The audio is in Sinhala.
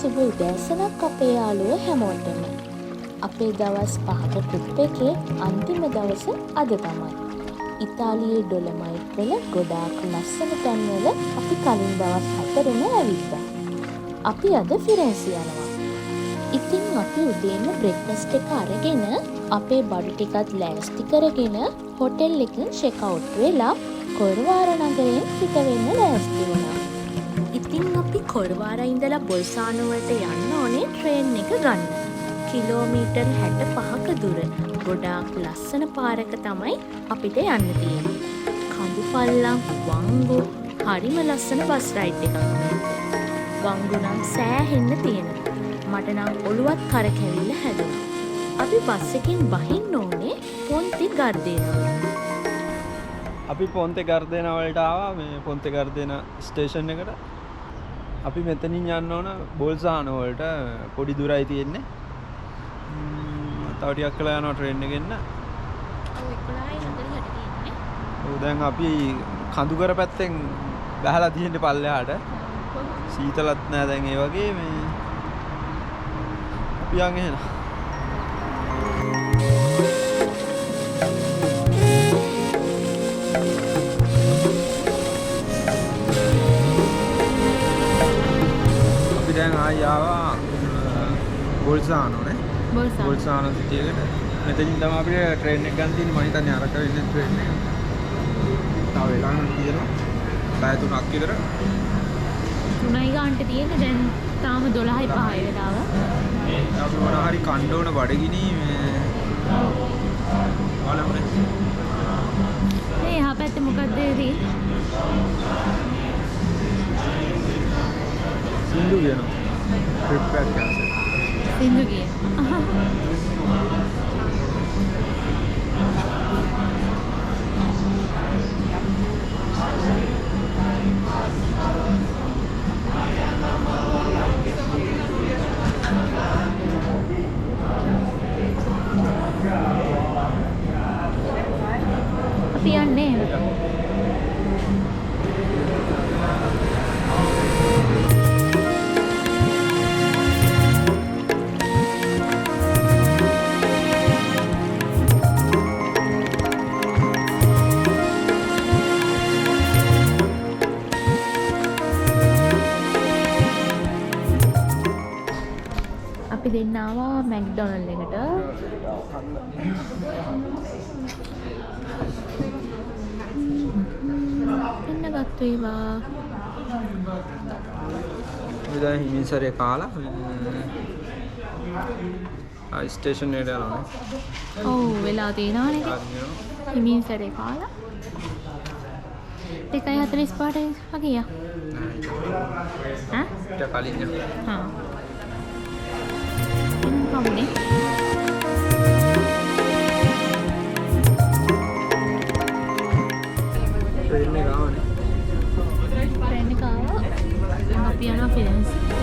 සුබ උදෑසනක් අපේ යාළුවෝ හැමෝටම. අපේ දවස් 5ක ට්‍රිප් එකේ අන්තිම දවස අද තමයි. ඉතාලියේ ඩොලොමයිට් වල ගොඩාක් ලස්සන තැන්වල අපි කලින් දවස් 4ම ඇවිත්තා. අපි අද ෆිරෙන්සි යනවා. ඉතින් අපි උදේම බ්‍රෙක්ෆාස්ට් එක අරගෙන අපේ බඩු ටිකත් ලෑස්ති කරගෙන හොටෙල් එකෙන් චෙක් අවුට් වෙලා කොර්වාර නගරයෙන් පිට වෙන්න ලෑස්ති වුණා. ඉතින් අපි කොර්වාර ඉඳලා බොල්සානෝ වලට යන්න ඕනේ ට්‍රේන් එක ගන්න. කිලෝමීටර් 65ක දුර ගොඩාක් ලස්සන පාරක තමයි අපිට යන්න තියෙන්නේ. කඳු පල්ලම් වංගු හරිම ලස්සන බස් රයිඩ් එකක් මේ. වංගු නම් සෑහෙන්න තියෙනවා. මට නම් ඔළුවත් කරකැවිලා හැදුණා. අපි බස් එකෙන් බහින්න ඕනේ පොන්තේ ගර්දේනා. අපි පොන්තේ ගර්දේනා වලට ආවා මේ පොන්තේ ගර්දේනා ස්ටේෂන් එකට. අපි මෙතනින් යන්න ඕන බොල්සානෝ වලට පොඩි දුරයි තියෙන්නේ. තව ටිකක් කළා යනවා ට්‍රේන් එකෙන්. ඔව් 11:40ට තියෙන්නේ. ඔව් දැන් අපි කඳුකර පැත්තෙන් බහලා තියෙන්නේ පල්ලෙහාට. සීතලත් නෑ දැන් ඒ වගේ මේ අපි යන් එහෙනම්. අපි දැන් ආයි ආවා බොල්සානෝ නේ. බොල්සානෝ සිටි එකට. මෙතනින් තමයි අපිට ට්‍රේන් එක ගන්න තියෙන්නේ. මම හිතන්නේ අරක වෙන්නේ ට්‍රේන් එක. තව වෙලාවක් තියෙනවා. පැය 3ක් විතර. 3යි ගානට තියෙන්නේ දැන් තාම 12:05 වෙලාව. අපි මොන හරි කණ්ඩ ඕන බඩගිනි මේ ආලම්නේ. මේ එහා පැත්තේ මොකක්ද තියෙන්නේ? සින්දු කියනවා. ට්‍රිප් එකක් කැන්සල්. සින්දු කියන. අපි යන්නේ අපි දෙන්න ආවා මැක්ඩොනල්ඩ් එකට. එන්න ගත්තු ඒවා. අපි දැන් හිමින්සරේ කාලා ස්ටේෂන් එකට යනවා. ඔව් වෙලා තියෙනවා නේද? හිමින්සරේ කාලා. 2:45ට වගේ යා. ඊට කලින් යනවා. හා. කවුනේ? ට්‍රේන් එක ආවනේ. ට්‍රේන් එක ආවා. අපි යනවා ෆිරෙන්සි.